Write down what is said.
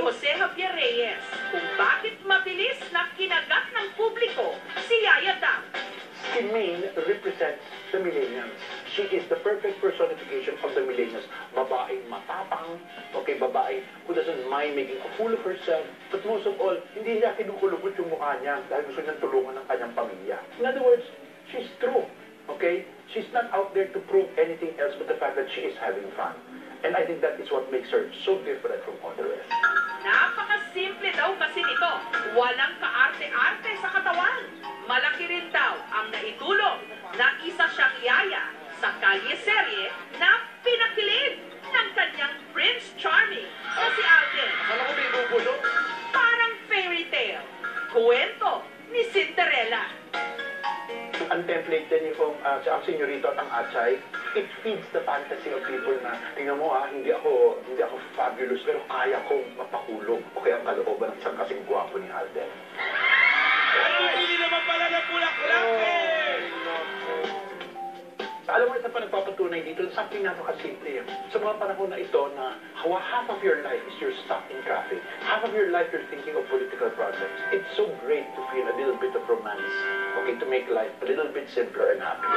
Jose Javier Reyes kung bakit mabilis na kinagat ng publiko si Yaya Dam. Si Maine represents the millennials. She is the perfect personification of the millennials. Babaeng matapang, okay, babae who doesn't mind making a fool of herself, but most of all, hindi niya kinukulubot yung mukha niya dahil gusto niyang tulungan ng kanyang pamilya. In other words, she's true, okay? She's not out there to prove anything else but the fact that she is having fun. And I think that is what makes her so different from all the rest. Napakasimple daw kasi nito. Walang kaarte-arte sa katawan. Malaki rin daw ang naitulong na isa siyang yaya sa kalye-serye na pinakilid ng kanyang Prince Charming na si Alden. Akala ko may bubulong. Parang fairy tale. Kwento ni Cinderella. Ang template din yung ang senyorito at ang atsay, it feeds the fantasy of people na, tingnan mo hindi ako fabulous, pero kaya kong mapakulog. O kaya ang kalooban ng isang kasing gwapo ni Alden. Pero hindi naman pala na pulak-pulak Alam mo, ito pa nagpapatunay dito, something napakasimple. Sa mga panahon na ito na half of your life is you're stuck in traffic. Half of your life you're thinking of political problems. It's so great to feel a little bit of romance, okay, to make life a little bit simpler and happier.